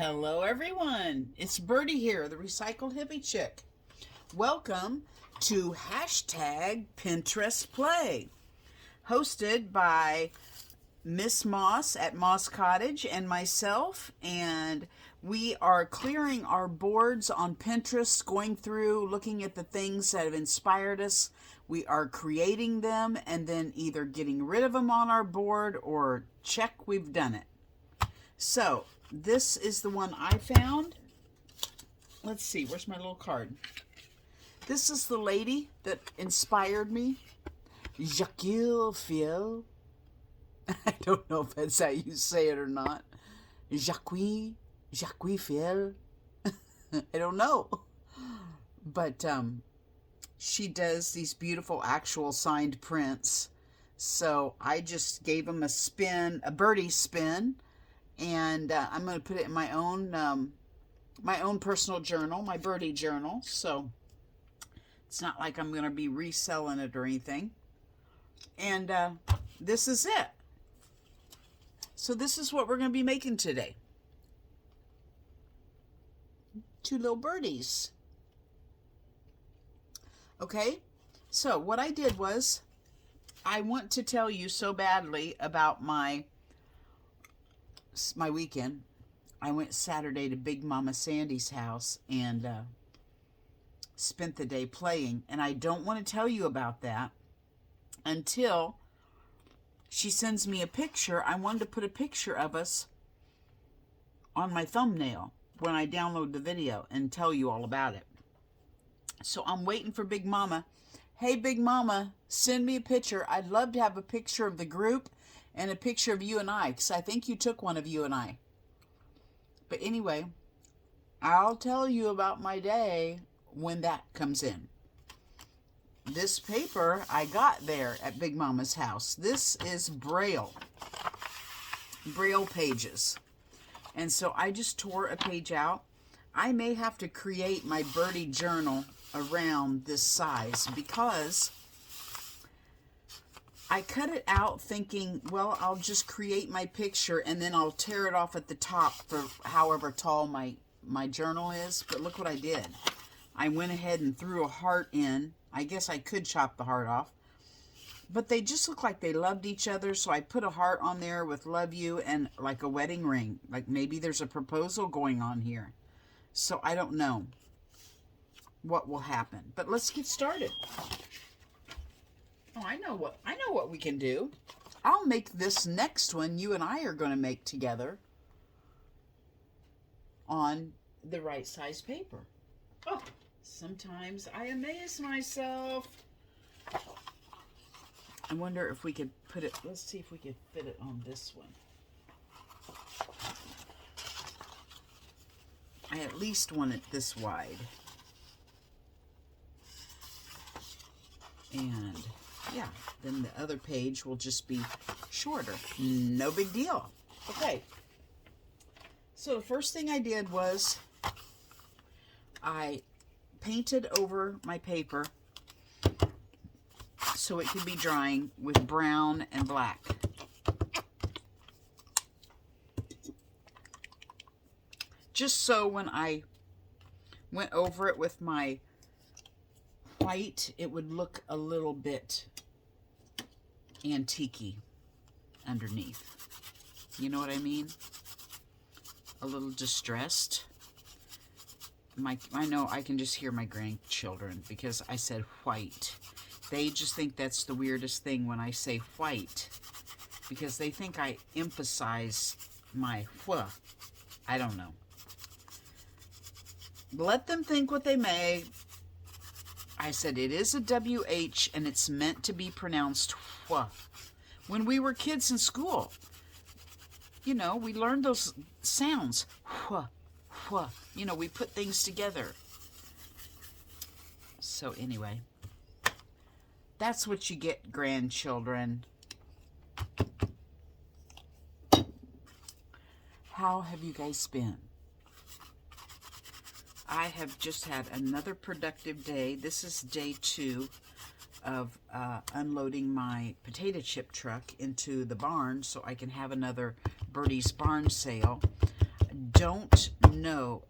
Hello everyone, it's Birdie here, the Recycled Hippie Chick. Welcome to hashtag Pinterest Play, hosted by Miss Moss at Moss Cottage and myself, and we are clearing our boards on Pinterest, going through, looking at the things that have inspired us. We are creating them and then either getting rid of them on our board or check we've done it. So, this is the one I found. Let's see, where's my little card? This is the lady that inspired me. Jacques Fiel. I don't know if that's how you say it or not. Jacques Fiel. I don't know. But she does these beautiful actual signed prints. So I just gave them a spin, a birdie spin. And I'm going to put it in my own personal journal, my birdie journal. So it's not like I'm going to be reselling it or anything. And this is it. So this is what we're going to be making today. Two little birdies. Okay, so what I did was, I want to tell you so badly about my weekend. I went Saturday to Big Mama Sandy's house and spent the day playing, and I don't want to tell you about that until she sends me a picture. I wanted to put a picture of us on my thumbnail when I download the video and tell you all about it. So I'm waiting for Big Mama. Hey Big Mama, send me a picture. I'd love to have a picture of the group and a picture of you and I, because I think you took one of you and I. But anyway, I'll tell you about my day when that comes in. This paper I got there at Big Mama's house. This is Braille pages. And so I just tore a page out. I may have to create my birdie journal around this size because I cut it out thinking, well, I'll just create my picture and then I'll tear it off at the top for however tall my journal is. But look what I did. I went ahead and threw a heart in. I guess I could chop the heart off. But they just look like they loved each other, so I put a heart on there with love you and like a wedding ring. Like maybe there's a proposal going on here. So I don't know what will happen. But let's get started. Oh, I know what we can do. I'll make this next one you and I are going to make together on the right size paper. Oh, sometimes I amaze myself. I wonder if we could put it, let's see if we could fit it on this one. I at least want it this wide. And yeah, then the other page will just be shorter. No big deal. Okay. So the first thing I did was I painted over my paper so it could be drying with brown and black. Just so when I went over it with my white, it would look a little bit antique-y underneath. You know what I mean? A little distressed. I know I can just hear my grandchildren because I said white. They just think that's the weirdest thing when I say white, because they think I emphasize my wh. I don't know. Let them think what they may. I said it is a WH and it's meant to be pronounced wh. When we were kids in school, you know, we learned those sounds. Wh, wh. You know, we put things together. So anyway, that's what you get, grandchildren. How have you guys been? I have just had another productive day. This is day 2 of unloading my potato chip truck into the barn so I can have another Birdie's barn sale. don't know.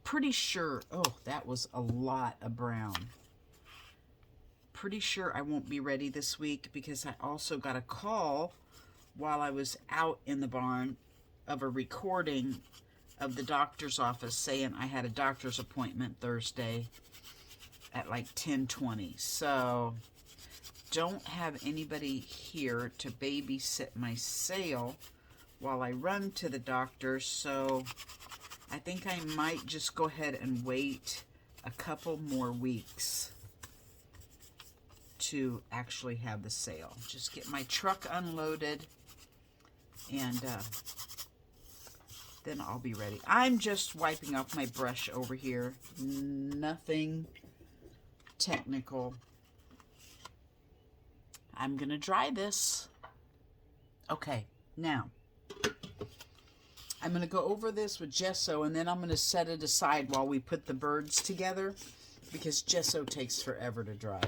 Pretty sure, oh, that was a lot of brown. Pretty sure I won't be ready this week because I also got a call while I was out in the barn of a recording of the doctor's office saying I had a doctor's appointment Thursday at like 10:20. So don't have anybody here to babysit my sale while I run to the doctor, so I think I might just go ahead and wait a couple more weeks to actually have the sale. Just get my truck unloaded, and then I'll be ready. I'm just wiping off my brush over here. Nothing technical. I'm going to dry this. Okay, now I'm going to go over this with gesso, and then I'm going to set it aside while we put the birds together, because gesso takes forever to dry.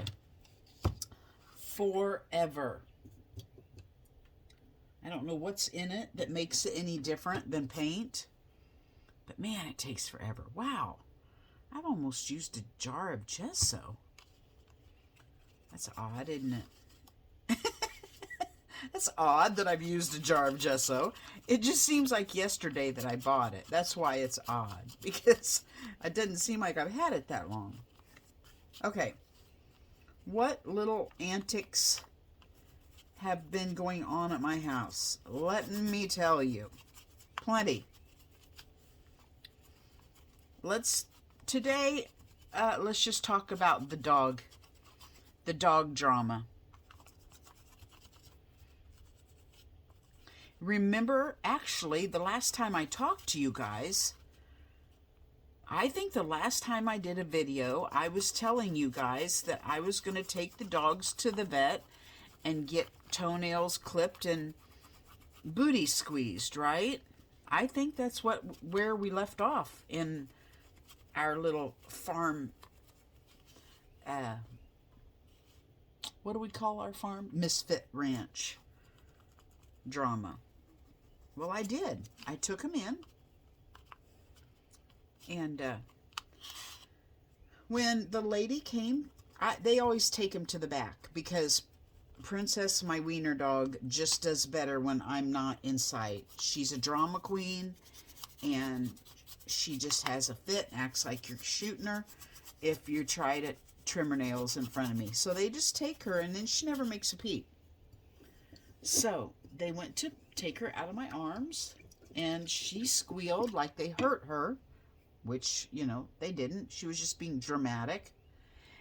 Forever. I don't know what's in it that makes it any different than paint, but man, it takes forever. Wow, I've almost used a jar of gesso. That's odd, isn't it? That's odd that I've used a jar of gesso. It just seems like yesterday that I bought it. That's why it's odd, because it doesn't seem like I've had it that long. Okay, what little antics have been going on at my house? Let me tell you. Plenty. Today, let's just talk about the dog drama. Remember, actually, the last time I talked to you guys, I think the last time I did a video, I was telling you guys that I was going to take the dogs to the vet and get toenails clipped and booty squeezed, right? I think that's where we left off in our little farm, what do we call our farm? Misfit Ranch drama. Well, I did. I took him in, and when the lady came, they always take him to the back, because Princess, my wiener dog, just does better when I'm not in sight. She's a drama queen, and she just has a fit, acts like you're shooting her if you try to trim her nails in front of me. So they just take her, and then she never makes a peep. So they went to take her out of my arms, and she squealed like they hurt her, which, you know, they didn't. She was just being dramatic.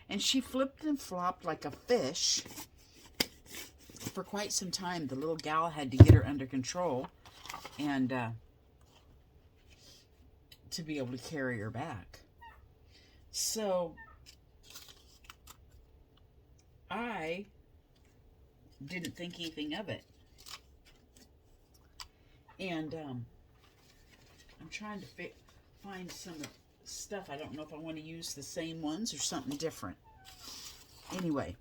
And she flipped and flopped like a fish. For quite some time, the little gal had to get her under control and to be able to carry her back. So I didn't think anything of it. And I'm trying to find some stuff. I don't know if I want to use the same ones or something different. Anyway.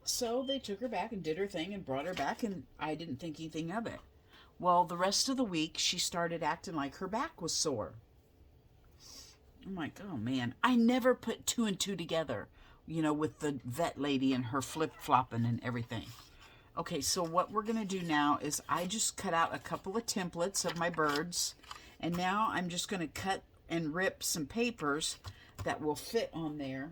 So they took her back and did her thing and brought her back, and I didn't think anything of it. Well, the rest of the week, she started acting like her back was sore. I'm like, oh man, I never put two and two together, you know, with the vet lady and her flip-flopping and everything. Okay, so what we're going to do now is I just cut out a couple of templates of my birds, and now I'm just going to cut and rip some papers that will fit on there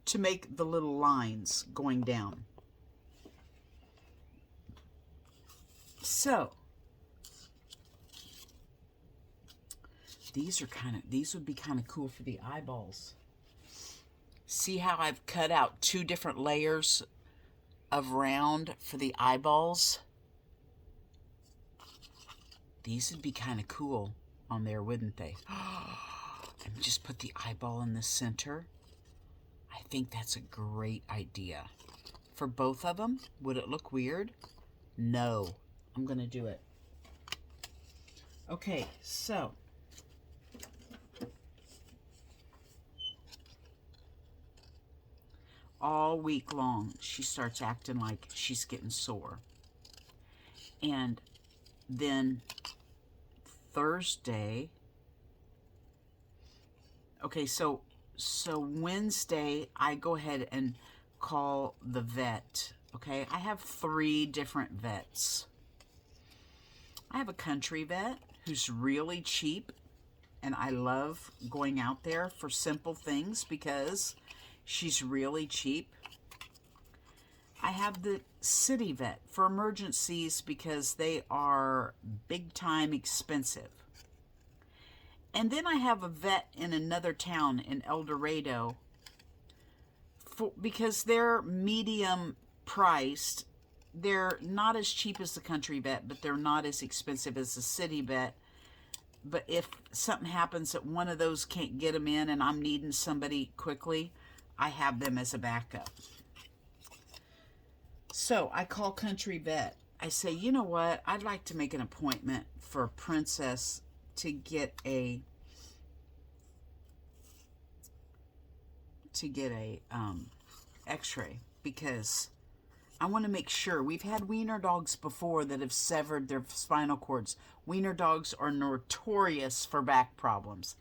to make the little lines going down. So these would be kind of cool for the eyeballs. See how I've cut out two different layers of round for the eyeballs? These would be kind of cool on there, wouldn't they? And just put the eyeball in the center. I think that's a great idea. For both of them, would it look weird? No. I'm going to do it. Okay, so all week long, she starts acting like she's getting sore. And then Thursday, okay, so Wednesday, I go ahead and call the vet, okay? I have 3 different vets. I have a country vet who's really cheap, and I love going out there for simple things because she's really cheap. I have the city vet for emergencies because they are big time expensive. And then I have a vet in another town in El Dorado because they're medium priced. They're not as cheap as the country vet, but they're not as expensive as the city vet. But if something happens that one of those can't get them in and I'm needing somebody quickly, I have them as a backup. So I call Country Vet. I say, you know what? I'd like to make an appointment for Princess to get a x-ray because I want to make sure. We've had wiener dogs before that have severed their spinal cords. Wiener dogs are notorious for back problems.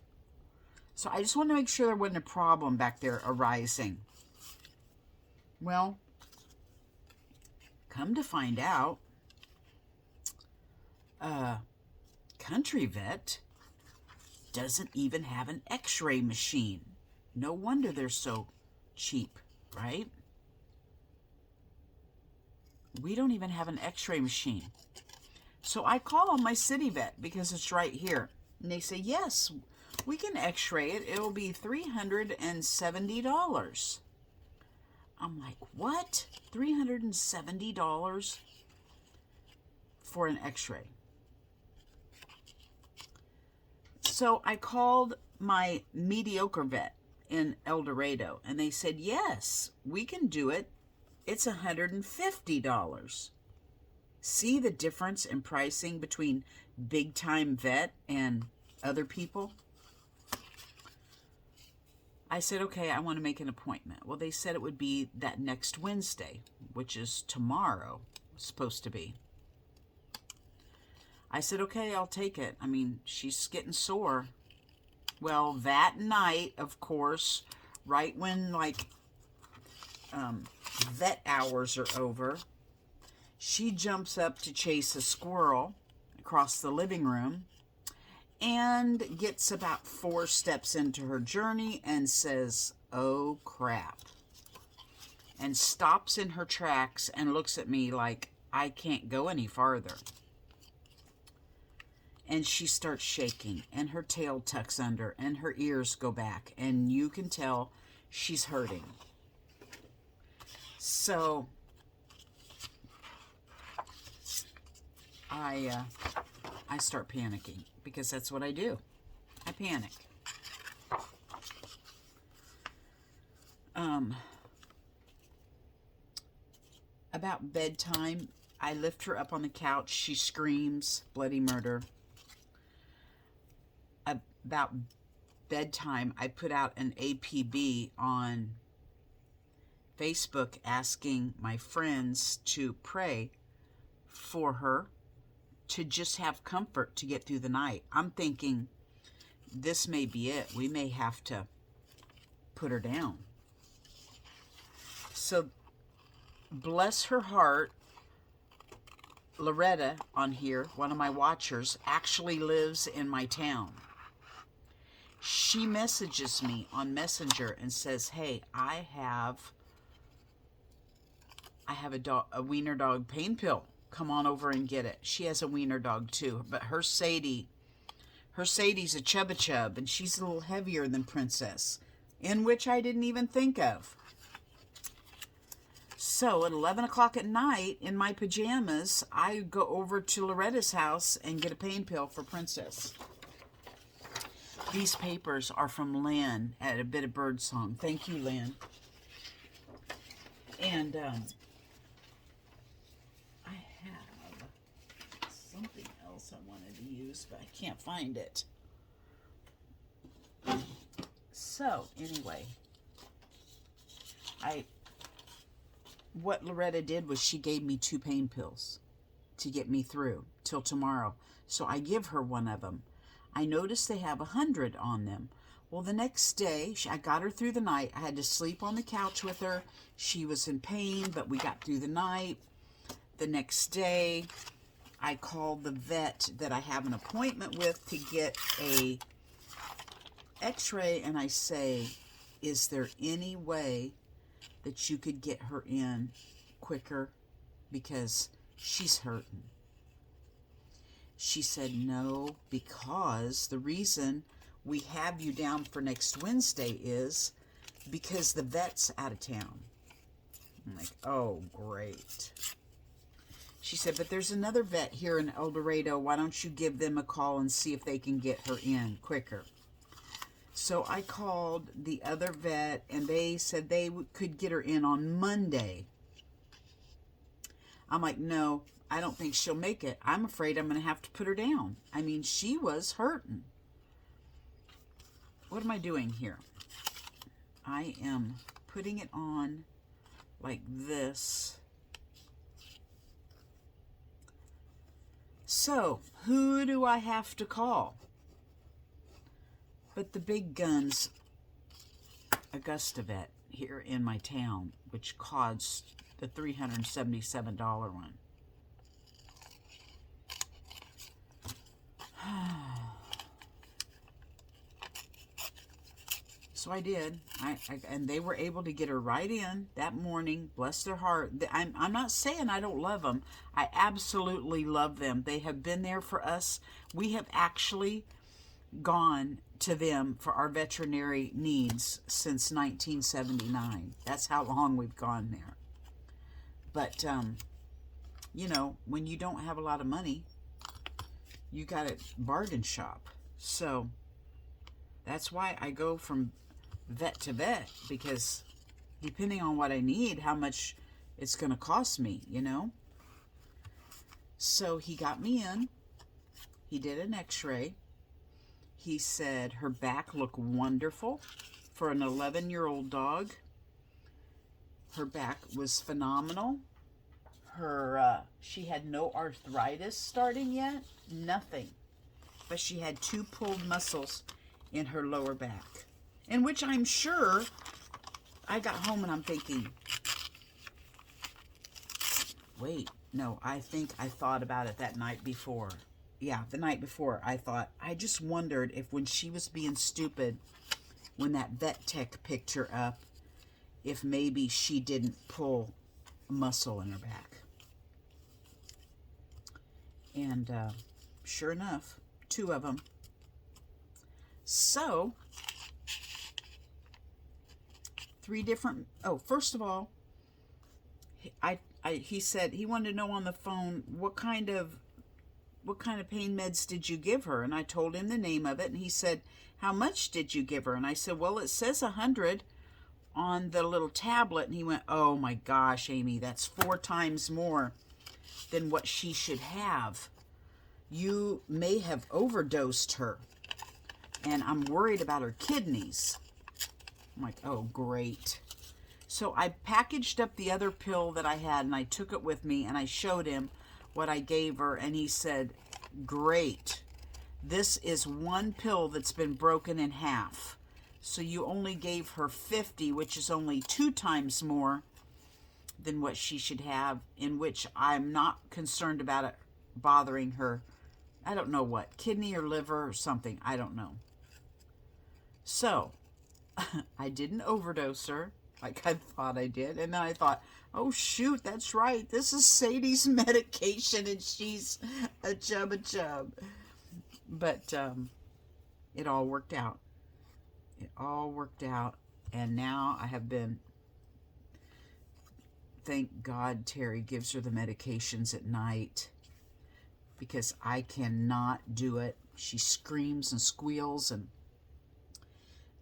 So I just want to make sure there wasn't a problem back there arising. Well, come to find out, Country Vet doesn't even have an x-ray machine. No wonder they're so cheap, right? We don't even have an x-ray machine. So I call on my city vet because it's right here. And they say, yes, we can x-ray it. It'll be $370. I'm like, what? $370 for an x-ray? So I called my mediocre vet in El Dorado, and they said, yes, we can do it. It's $150. See the difference in pricing between big time vet and other people? I said, okay, I want to make an appointment. Well, they said it would be that next Wednesday, which is tomorrow, supposed to be. I said, okay, I'll take it. I mean, she's getting sore. Well, that night, of course, right when vet hours are over, she jumps up to chase a squirrel across the living room and gets about 4 steps into her journey and says, oh crap, and stops in her tracks and looks at me like I can't go any farther. And she starts shaking, and her tail tucks under, and her ears go back, and you can tell she's hurting. So I start panicking, because that's what I do. I panic. About bedtime, I lift her up on the couch. She screams, bloody murder. About bedtime, I put out an APB on Facebook asking my friends to pray for her to just have comfort to get through the night. I'm thinking this may be it. We may have to put her down. So bless her heart, Loretta on here, one of my watchers, actually lives in my town. She messages me on Messenger and says, hey, I have a wiener dog pain pill. Come on over and get it. She has a wiener dog too, but her Sadie's a Chubba Chub, and she's a little heavier than Princess, in which I didn't even think of. So at 11 o'clock at night, in my pajamas, I go over to Loretta's house and get a pain pill for Princess. These papers are from Lynn at A Bit of Birdsong. Thank you, Lynn. And I have something else I wanted to use, but I can't find it. So, anyway, what Loretta did was she gave me 2 pain pills to get me through till tomorrow. So I give her one of them. I noticed they have 100 on them. Well, the next day, I got her through the night. I had to sleep on the couch with her. She was in pain, but we got through the night. The next day, I called the vet that I have an appointment with to get a x-ray, and I say, is there any way that you could get her in quicker because she's hurting? She said no, because the reason we have you down for next Wednesday is because the vet's out of town. I'm like, oh, great. She said, but there's another vet here in El Dorado. Why don't you give them a call and see if they can get her in quicker? So I called the other vet, and they said they could get her in on Monday. I'm like, no, I don't think she'll make it. I'm afraid I'm going to have to put her down. I mean, she was hurting. What am I doing here? I am putting it on like this. So, who do I have to call? But the big guns, Augusta Vet here in my town, which costs the $377 one. So I did, and they were able to get her right in that morning. Bless their heart. I'm not saying I don't love them. I absolutely love them. They have been there for us. We have actually gone to them for our veterinary needs since 1979. That's how long we've gone there. But, you know, when you don't have a lot of money, you got to bargain shop. So that's why I go from vet to vet, because depending on what I need, how much it's going to cost me, you know. So he got me in. He did an x-ray. He said her back looked wonderful for an 11-year-old dog. Her back was phenomenal. She had no arthritis starting yet, nothing. But she had 2 pulled muscles in her lower back. In which I'm sure, I got home and I'm thinking, wait, no, I think I thought about it that night before. Yeah, the night before, I thought, I just wondered if when she was being stupid, when that vet tech picked her up, if maybe she didn't pull a muscle in her back. And sure enough, 2 of them. So, 3 different, first of all, he said he wanted to know on the phone, what kind of pain meds did you give her? And I told him the name of it, and he said, how much did you give her? And I said, well, it says 100 on the little tablet. And he went, oh my gosh, Amy, that's 4 times more than what she should have. You may have overdosed her, and I'm worried about her kidneys. I'm like, oh, great. So I packaged up the other pill that I had, and I took it with me, and I showed him what I gave her, and he said, great. This is 1 pill that's been broken in half. So you only gave her 50, which is only 2 times more than what she should have, in which I'm not concerned about it bothering her. I don't know what, kidney or liver or something. I don't know. So I didn't overdose her like I thought I did. And then I thought, oh, shoot, that's right. This is Sadie's medication, and she's a chub. But it all worked out. It all worked out. And now I have been, thank God Terry gives her the medications at night, because I cannot do it. She screams and squeals, and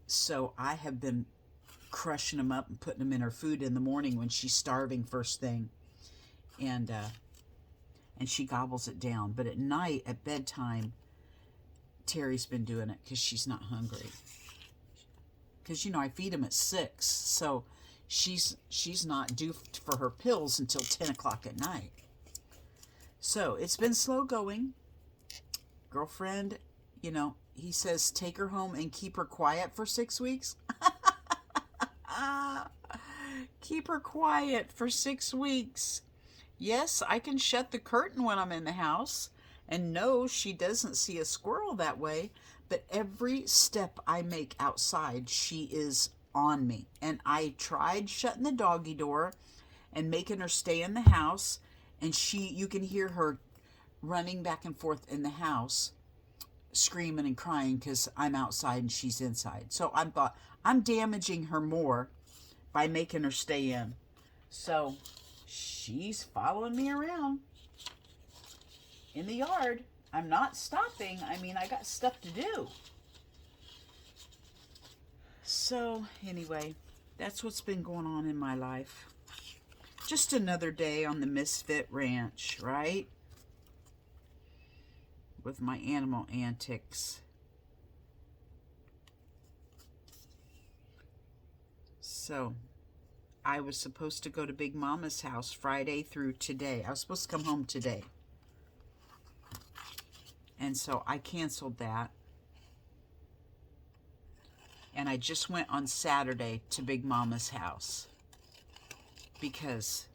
so I have been crushing them up and putting them in her food in the morning when she's starving first thing, and she gobbles it down. But at night, at bedtime, Terry's been doing it because she's not hungry. Because, you know, I feed him at 6, so she's not due for her pills until 10 o'clock at night. So it's been slow going. Girlfriend, he says take her home and keep her quiet for 6 weeks. Keep her quiet for 6 weeks. Yes, I can shut the curtain when I'm in the house. And no, she doesn't see a squirrel that way. But every step I make outside, she is on me. And I tried shutting the doggy door and making her stay in the house. And you can hear her running back and forth in the house, screaming and crying because I'm outside and she's inside. So I thought, I'm damaging her more by making her stay in. So she's following me around in the yard. I'm not stopping. I mean, I got stuff to do. So anyway, that's what's been going on in my life. Just another day on the Misfit Ranch, right? With my animal antics. So, I was supposed to go to Big Mama's house Friday through today. I was supposed to come home today. And so I canceled that. And I just went on Saturday to Big Mama's house. Because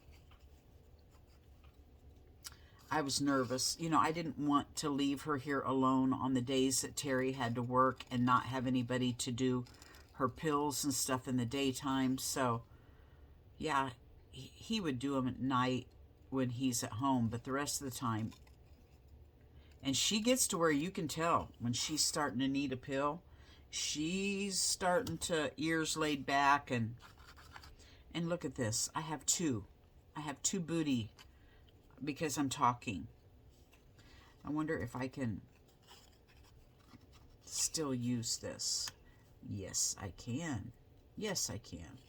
I was nervous. I didn't want to leave her here alone on the days that Terry had to work and not have anybody to do her pills and stuff in the daytime. So, yeah, he would do them at night when he's at home, but the rest of the time. And she gets to where you can tell when she's starting to need a pill. She's starting to ears laid back and look at this. I have two. I have two booty because I'm talking. I wonder if I can still use this. Yes, I can. Yes, I can.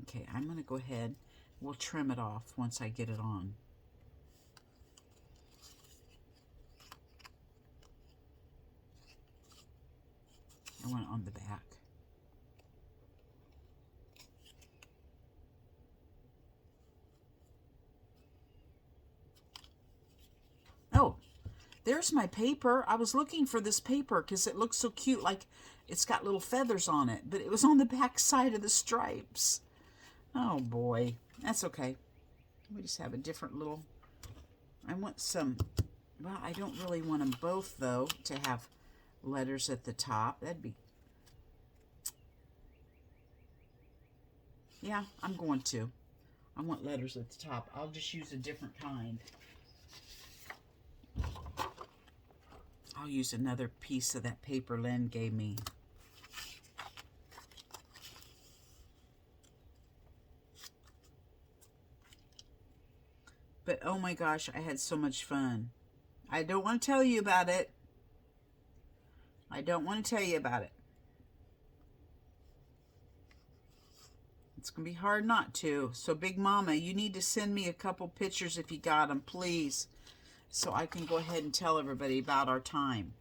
Okay, I'm going to go ahead. We'll trim it off once I get it on. I want it on the back. Oh, there's my paper. I was looking for this paper because it looks so cute, like it's got little feathers on it, but it was on the back side of the stripes. Oh boy, that's okay. We just have a different little, I want some, well, I don't really want them both though, to have letters at the top. That'd be, yeah, I'm going to. I want letters at the top. I'll just use a different kind. I'll use another piece of that paper Lynn gave me. But oh my gosh, I had so much fun. I don't want to tell you about it. I don't want to tell you about it. It's going to be hard not to. So Big Mama, you need to send me a couple pictures if you got them, please. So I can go ahead and tell everybody about our time.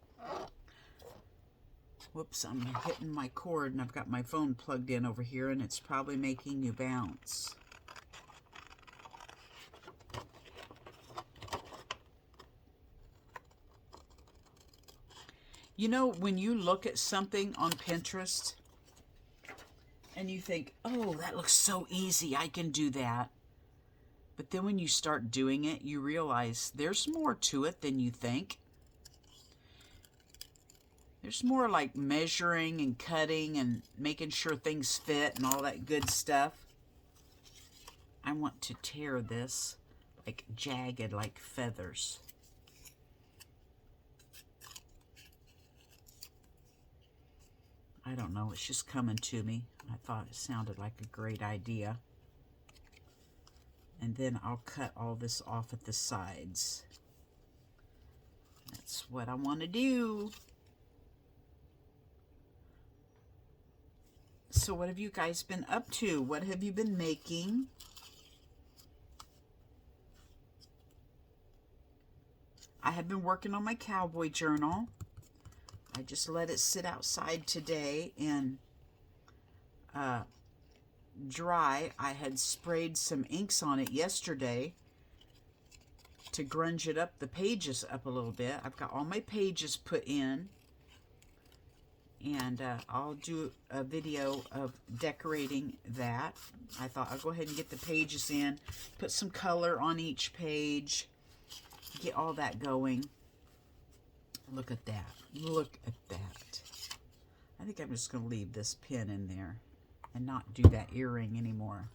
Whoops, I'm hitting my cord and I've got my phone plugged in over here and it's probably making you bounce. When you look at something on Pinterest and you think, oh, that looks so easy, I can do that. But then when you start doing it, you realize there's more to it than you think. There's more like measuring and cutting and making sure things fit and all that good stuff. I want to tear this like jagged like feathers. I don't know, it's just coming to me. I thought it sounded like a great idea. And then I'll cut all this off at the sides. That's what I want to do. So what have you guys been up to? What have you been making? I have been working on my cowboy journal. I just let it sit outside today and dry. I had sprayed some inks on it yesterday to grunge it up, the pages up a little bit. I've got all my pages put in, and I'll do a video of decorating that. I thought I'll go ahead and get the pages in, put some color on each page, get all that going. Look at that. Look at that. I think I'm just going to leave this pin in there and not do that earring anymore.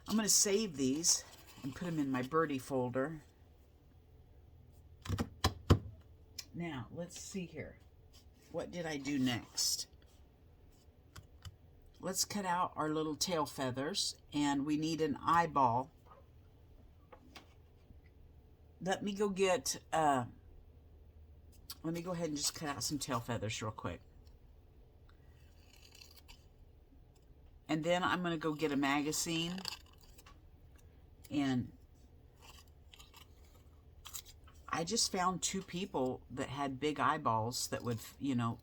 I'm going to save these and put them in my birdie folder. Now, let's see here. What did I do next? Let's cut out our little tail feathers, and we need an eyeball. Let me go get, let me go ahead and just cut out some tail feathers real quick. And then I'm going to go get a magazine, and I just found 2 people that had big eyeballs that would, you know,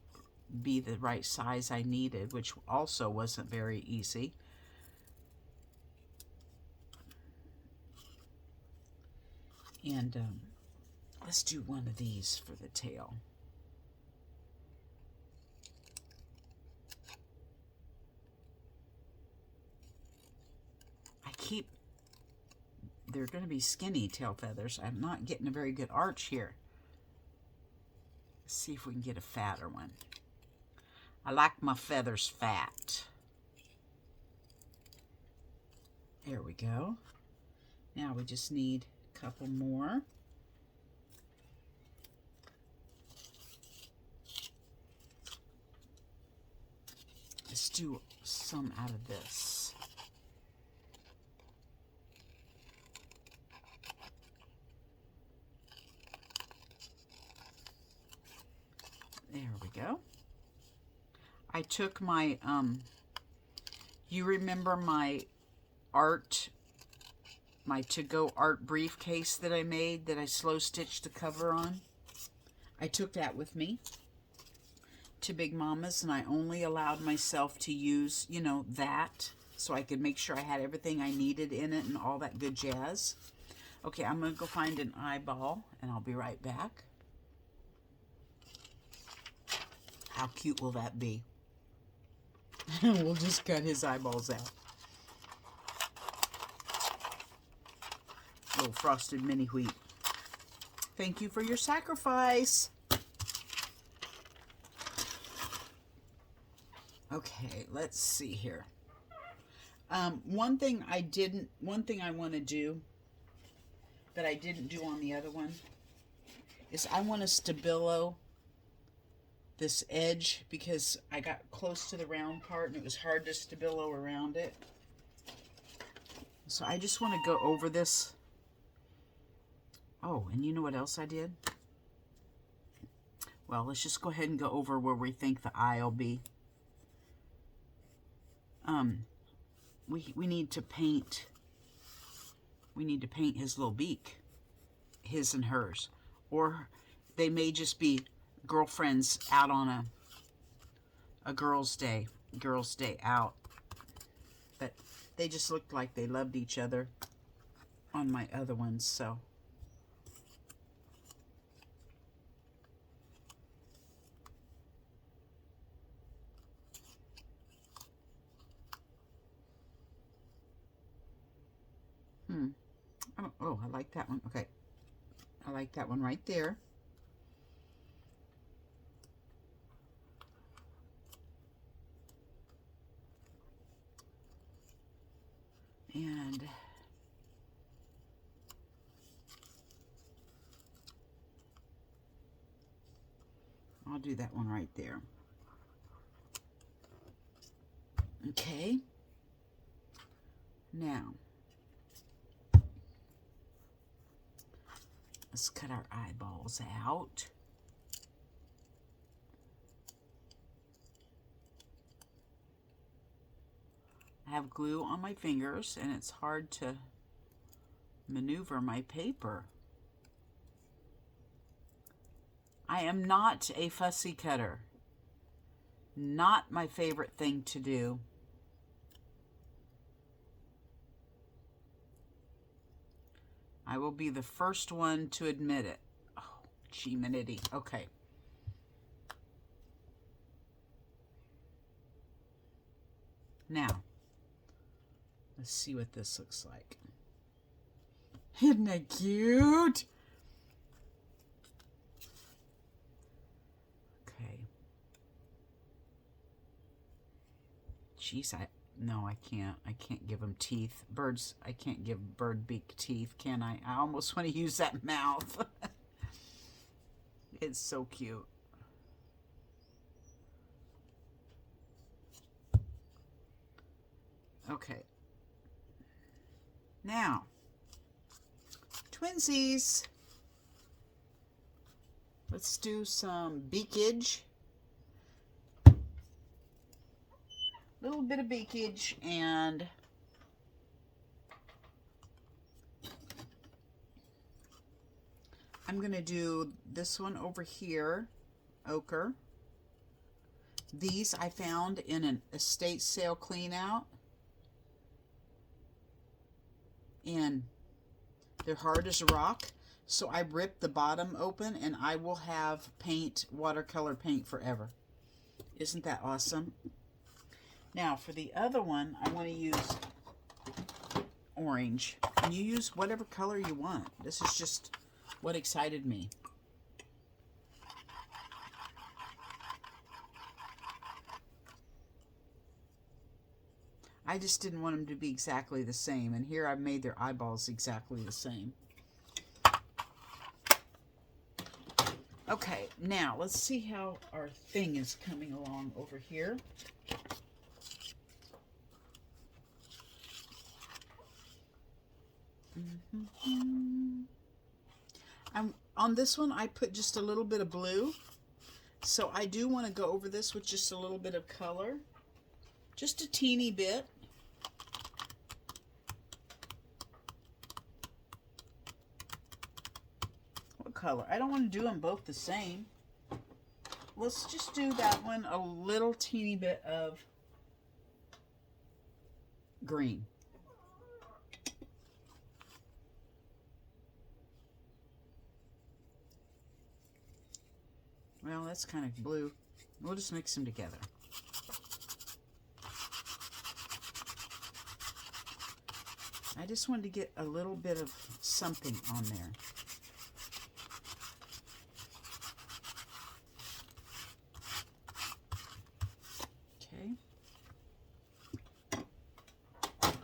be the right size I needed, which also wasn't very easy. And let's do one of these for the tail. They're going to be skinny tail feathers. I'm not getting a very good arch here. Let's see if we can get a fatter one. I like my feathers fat. There we go. Now we just need a couple more. Let's do some out of this. There we go. I took my, you remember my art, my to-go art briefcase that I made that I slow stitched the cover on? I took that with me to Big Mama's, and I only allowed myself to use, you know, that so I could make sure I had everything I needed in it and all that good jazz. Okay, I'm going to go find an eyeball, and I'll be right back. How cute will that be? We'll just cut his eyeballs out. Little frosted mini wheat. Thank you for your sacrifice. Okay, let's see here. One thing I want to do that I didn't do on the other one is I want to stabilo this edge, because I got close to the round part and it was hard to stabilo around it. So I just want to go over this. Oh, and you know what else I did? Well, let's just go ahead and go over where we think the eye will be. We need to paint. We need to paint his little beak, his and hers, or they may just be girlfriends out on a girls' day out. But they just looked like they loved each other on my other ones, so. Oh, I like that one. Okay. I like that one right there. And I'll do that one right there. Okay. Now, let's cut our eyeballs out. I have glue on my fingers, and it's hard to maneuver my paper. I am not a fussy cutter. Not my favorite thing to do. I will be the first one to admit it. Oh, gee-minity. Okay. Now, let's see what this looks like. Isn't that cute? Okay. Jeez, no, I can't. I can't give them teeth. Birds, I can't give bird beak teeth, can I? I almost want to use that mouth. It's so cute. Okay. Now, twinsies. Let's do some beakage. A little bit of beakage, and I'm going to do this one over here, ochre. These I found in an estate sale clean out. And they're hard as rock, so I ripped the bottom open, and I will have paint, watercolor paint forever. Isn't that awesome? Now for the other one, I want to use orange. And you use whatever color you want. This is just what excited me. I just didn't want them to be exactly the same, and here I've made their eyeballs exactly the same. Okay, now let's see how our thing is coming along over here. On this one, I put just a little bit of blue, so I do want to go over this with just a little bit of color, just a teeny bit. Color. I don't want to do them both the same. Let's just do that one a little teeny bit of green. Well, that's kind of blue. We'll just mix them together. I just wanted to get a little bit of something on there.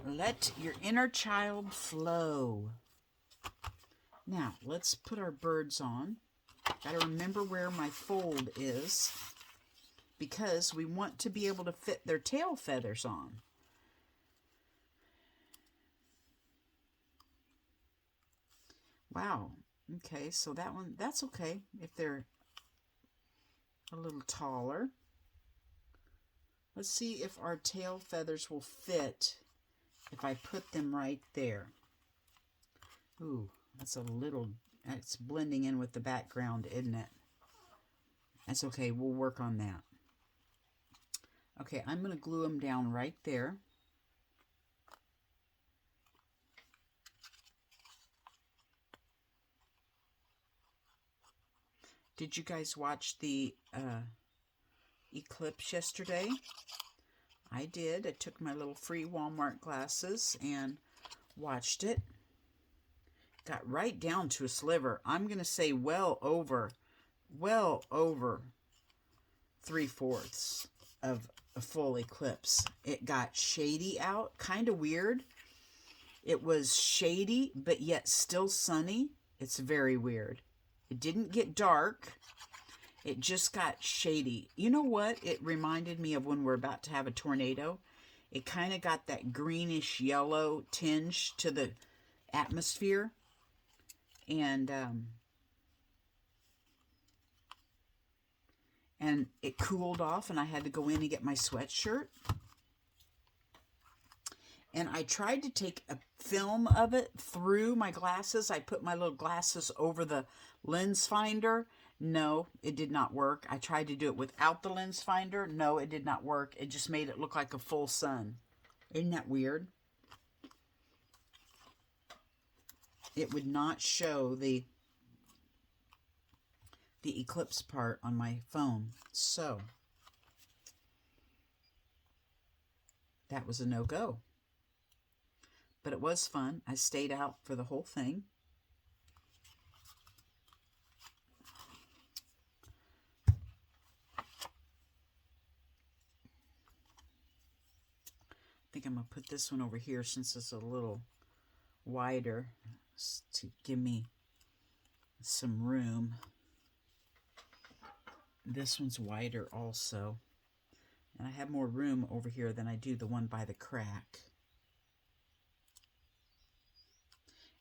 Let your inner child flow. Now, let's put our birds on. Got to remember where my fold is, because we want to be able to fit their tail feathers on. Wow. Okay, so that one, that's okay if they're a little taller. Let's see if our tail feathers will fit if I put them right there. Ooh, that's a little, it's blending in with the background, isn't it? That's okay, we'll work on that. Okay, I'm going to glue them down right there. Did you guys watch the eclipse yesterday? I did. I took my little free Walmart glasses and watched it. Got right down to a sliver. I'm going to say well over 3/4 of a full eclipse. It got shady out, kind of weird. It was shady, but yet still sunny. It's very weird. It didn't get dark. It just got shady. You know what? It reminded me of when we're about to have a tornado. It kind of got that greenish yellow tinge to the atmosphere. And it cooled off, and I had to go in and get my sweatshirt. And I tried to take a film of it through my glasses. I put my little glasses over the lens finder. No, it did not work. I tried to do it without the lens finder. No, it did not work. It just made it look like a full sun. Isn't that weird? it would not show the eclipse part on my phone. So that was a no-go. But it was fun. I stayed out for the whole thing. I think I'm going to put this one over here since it's a little wider to give me some room. This one's wider also. And I have more room over here than I do the one by the crack.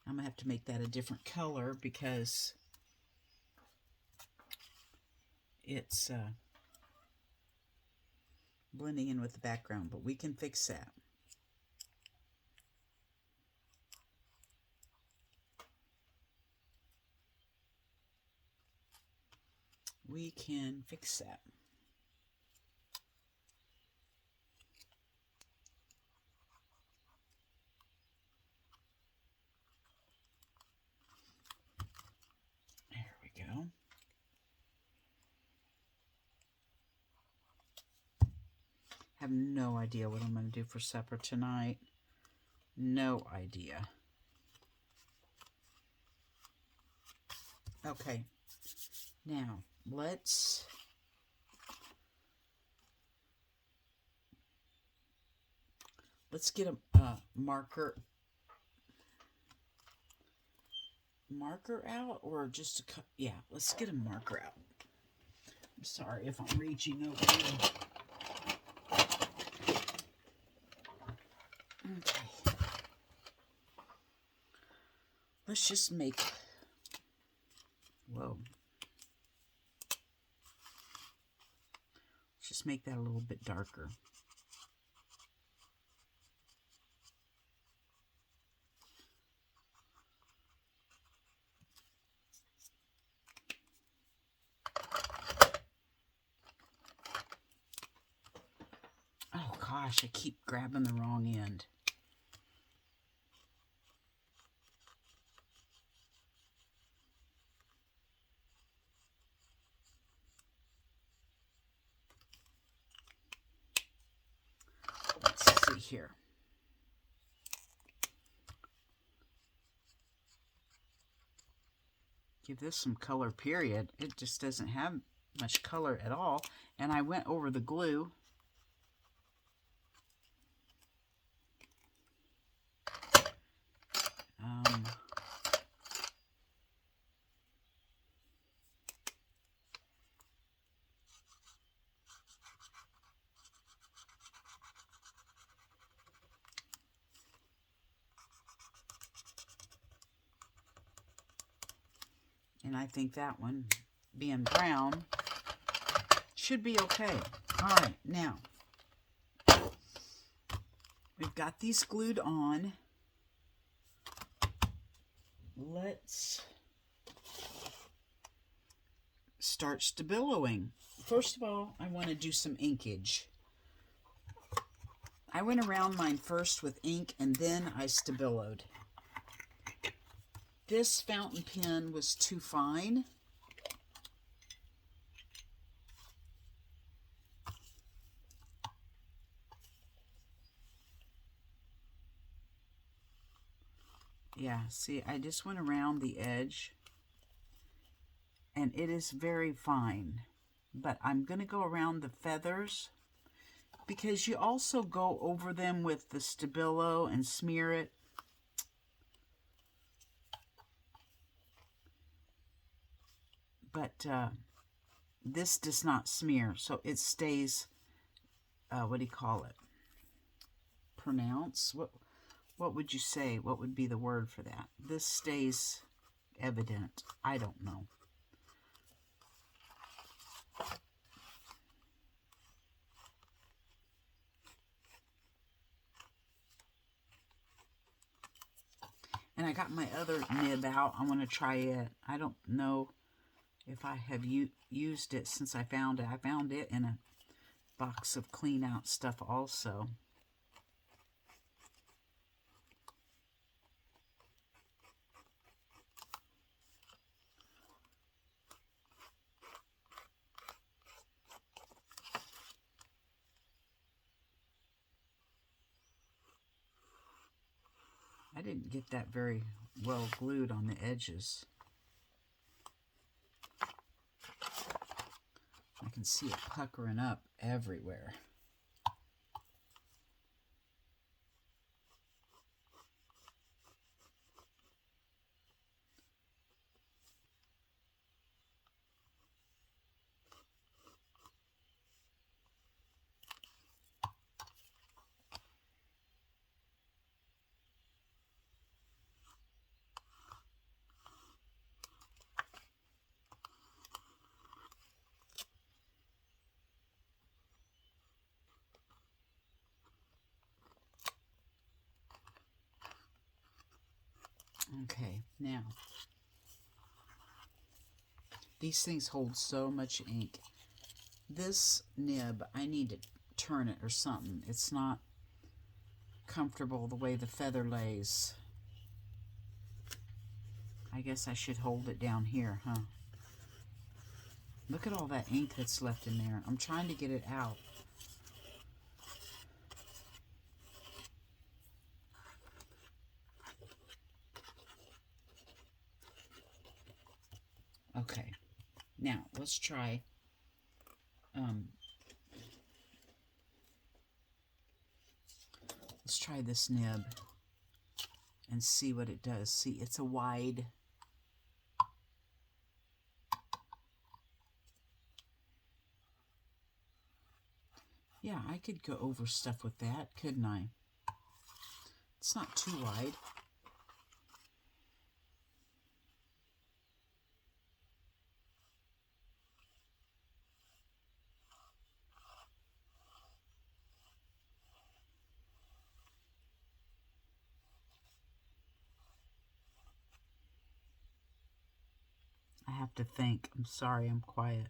I'm going to have to make that a different color because it's blending in with the background, but we can fix that. We can fix that. There we go. Have no idea what I'm going to do for supper tonight. No idea. Okay. Now, let's get a marker out, or just a yeah, let's get a marker out. I'm sorry if I'm reaching over here. Okay. Let's just make, whoa. Let's just make that a little bit darker. Oh gosh, I keep grabbing the wrong end. Let's see here. Give this some color, period. It just doesn't have much color at all. And I went over the glue. And I think that one, being brown, should be okay. All right, now, we've got these glued on. Let's start stabiloing. First of all, I want to do some inkage. I went around mine first with ink, and then I stabiloed. This fountain pen was too fine. Yeah, see, I just went around the edge, and it is very fine. But I'm going to go around the feathers, because you also go over them with the Stabilo and smear it. But this does not smear, so it stays, what do you call it? Pronounce? What would you say? What would be the word for that? This stays evident. I don't know. And I got my other nib out. I want to try it. I don't know if I have used it since I found it. I found it in a box of clean out stuff also. I didn't get that very well glued on the edges. I can see it puckering up everywhere. Okay, now, these things hold so much ink. This nib, I need to turn it or something. It's not comfortable the way the feather lays. I guess I should hold it down here, huh? Look at all that ink that's left in there. I'm trying to get it out. Okay, now let's try this nib and see what it does. See, it's a wide. Yeah, I could go over stuff with that, couldn't I? It's not too wide. I have to think. I'm sorry, I'm quiet.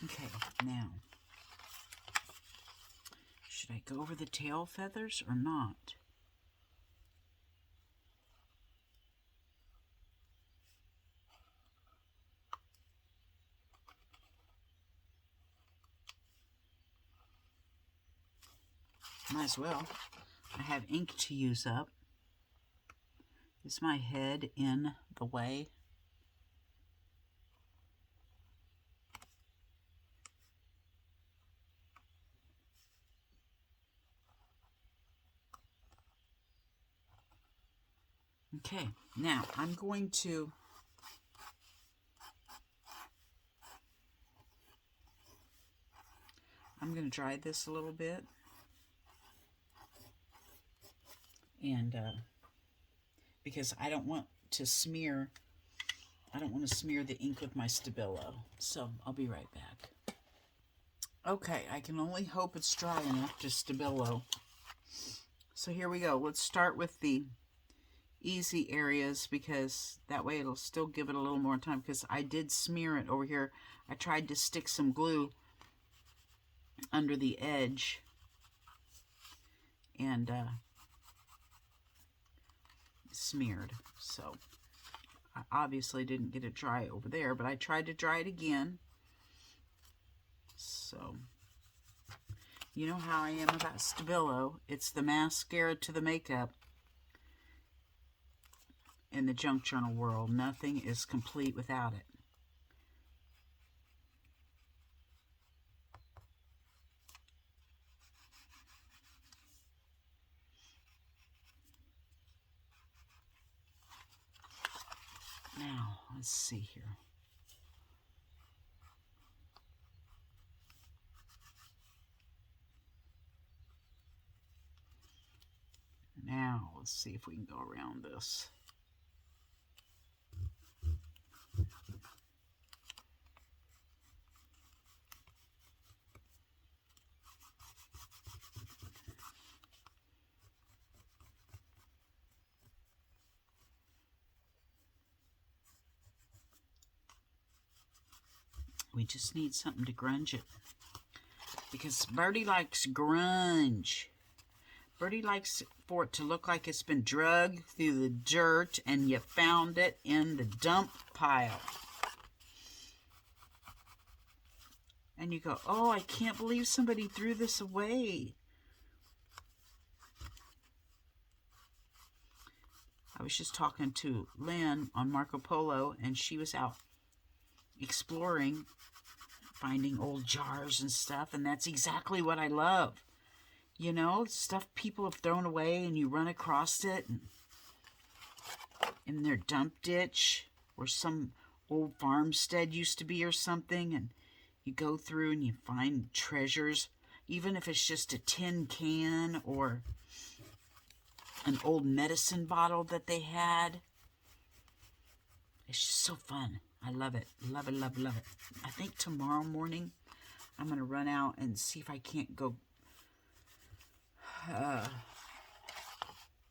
Okay, now, should I go over the tail feathers or not? Might as well. I have ink to use up. Is my head in the way? Okay, now I'm going to dry this a little bit, and because I don't want to smear the ink with my Stabilo. So I'll be right back. Okay, I can only hope it's dry enough to Stabilo. So here we go. Let's start with the easy areas, because that way it'll still give it a little more time, because I did smear it over here. I tried to stick some glue under the edge, and smeared. So I obviously didn't get it dry over there, but I tried to dry it again. So you know how I am about Stabilo. It's the mascara to the makeup. In the junk journal world, nothing is complete without it. Now, let's see here. Now, let's see if we can go around this. We just need something to grunge it. Because Birdie likes grunge. Birdie likes for it to look like it's been dragged through the dirt and you found it in the dump pile. And you go, oh, I can't believe somebody threw this away. I was just talking to Lynn on Marco Polo, and she was out exploring, finding old jars and stuff, and that's exactly what I love. You know, stuff people have thrown away, and you run across it in their dump ditch, or some old farmstead used to be or something, and you go through and you find treasures, even if it's just a tin can or an old medicine bottle that they had. It's just so fun. I love it. Love it, love it, love it. I think tomorrow morning I'm going to run out and see if I can't go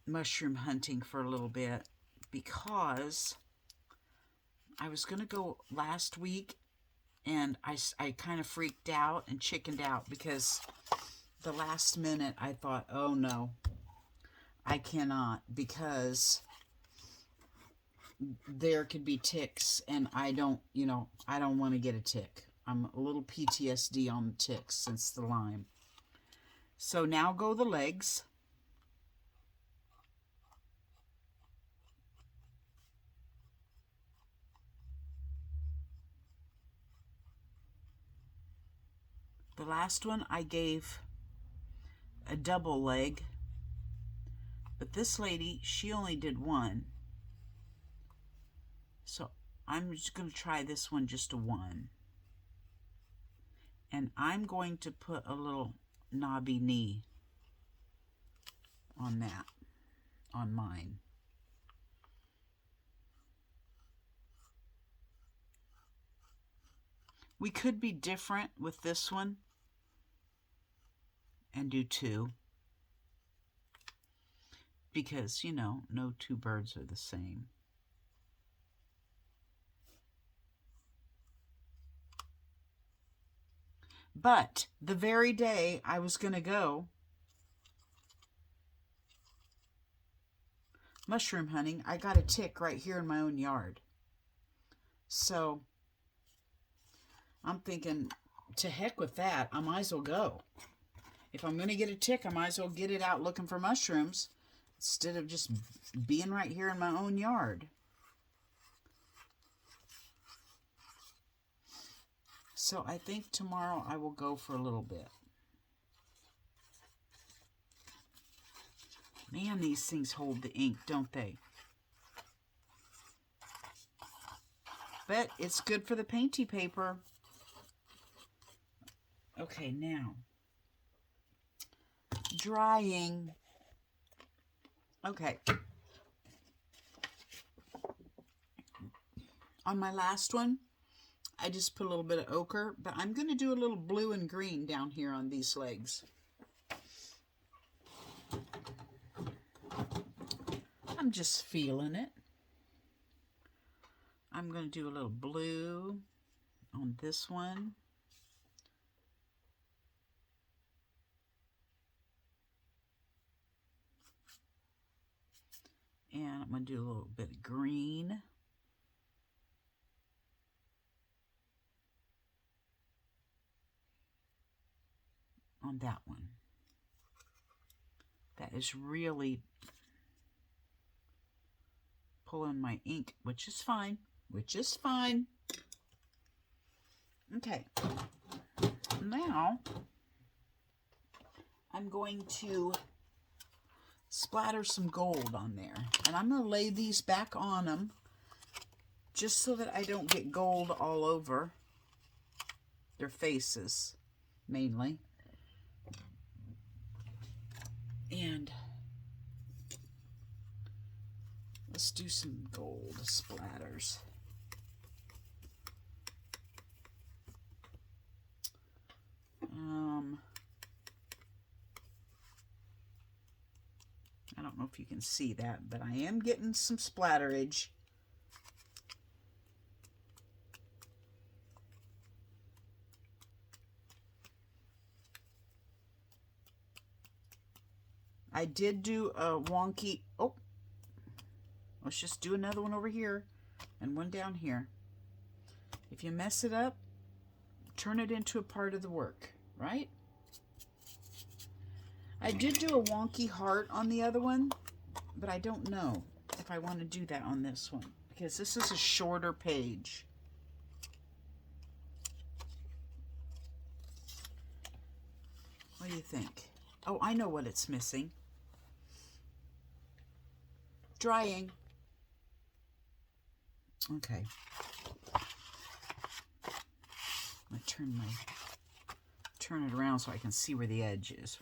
mushroom hunting for a little bit, because I was going to go last week and I kind of freaked out and chickened out because the last minute I thought, oh no, I cannot, because there could be ticks and I don't want to get a tick. I'm a little PTSD on the ticks since the Lyme. So now go the legs. The last one I gave a double leg, but this lady, she only did one. So I'm just going to try this one just a one. And I'm going to put a little knobby knee on that, on mine. We could be different with this one and do two, because, you know, no two birds are the same. But the very day I was going to go mushroom hunting, I got a tick right here in my own yard. So I'm thinking, to heck with that, I might as well go. If I'm going to get a tick, I might as well get it out looking for mushrooms instead of just being right here in my own yard. So I think tomorrow I will go for a little bit. Man, these things hold the ink, don't they? But it's good for the painty paper. Okay, now, drying. Okay. On my last one, I just put a little bit of ochre, but I'm going to do a little blue and green down here on these legs. I'm just feeling it. I'm going to do a little blue on this one. And I'm going to do a little bit of green. On that one. That is really pulling my ink, which is fine. Which is fine. Okay. Now, I'm going to splatter some gold on there. And I'm going to lay these back on them just so that I don't get gold all over their faces, mainly. And let's do some gold splatters. I don't know if you can see that, but I am getting some splatterage. I did do a wonky, oh, let's just do another one over here and one down here. If you mess it up, turn it into a part of the work, right? I did do a wonky heart on the other one, but I don't know if I want to do that on this one because this is a shorter page. What do you think? Oh, I know what it's missing. Drying. Okay. I'm going to turn it around so I can see where the edge is.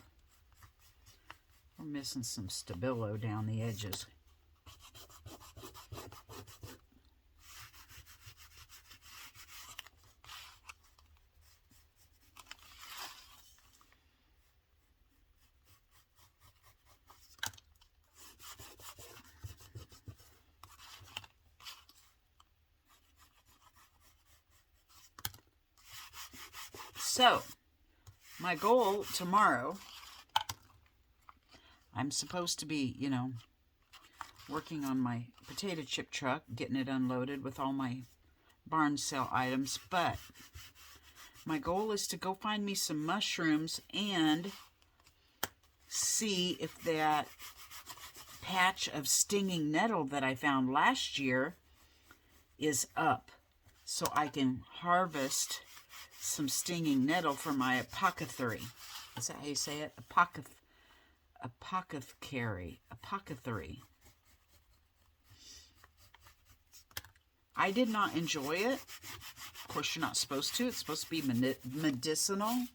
We're missing some Stabilo down the edges. So, my goal tomorrow, I'm supposed to be, you know, working on my potato chip truck, getting it unloaded with all my barn sale items, but my goal is to go find me some mushrooms and see if that patch of stinging nettle that I found last year is up, so I can harvest some stinging nettle for my apothecary. Is that how you say it? Apothecary. I did not enjoy it. Of course, you're not supposed to. It's supposed to be medicinal.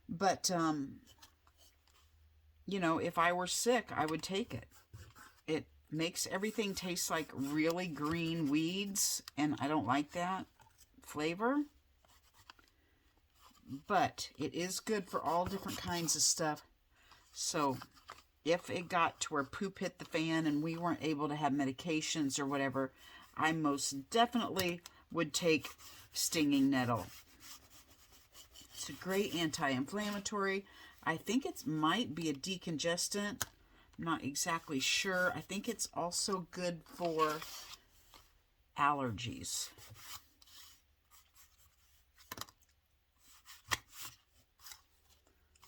But, you know, if I were sick, I would take it. It makes everything taste like really green weeds, and I don't like that flavor. But it is good for all different kinds of stuff. So if it got to where poop hit the fan and we weren't able to have medications or whatever, I most definitely would take stinging nettle. It's a great anti-inflammatory. I think it might be a decongestant. I'm not exactly sure. I think it's also good for allergies.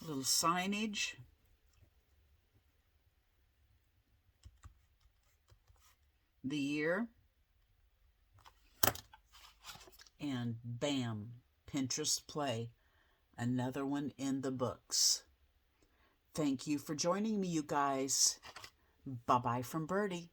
A little signage. The year. And bam, Pinterest Play. Another one in the books. Thank you for joining me, you guys. Bye-bye from Birdie.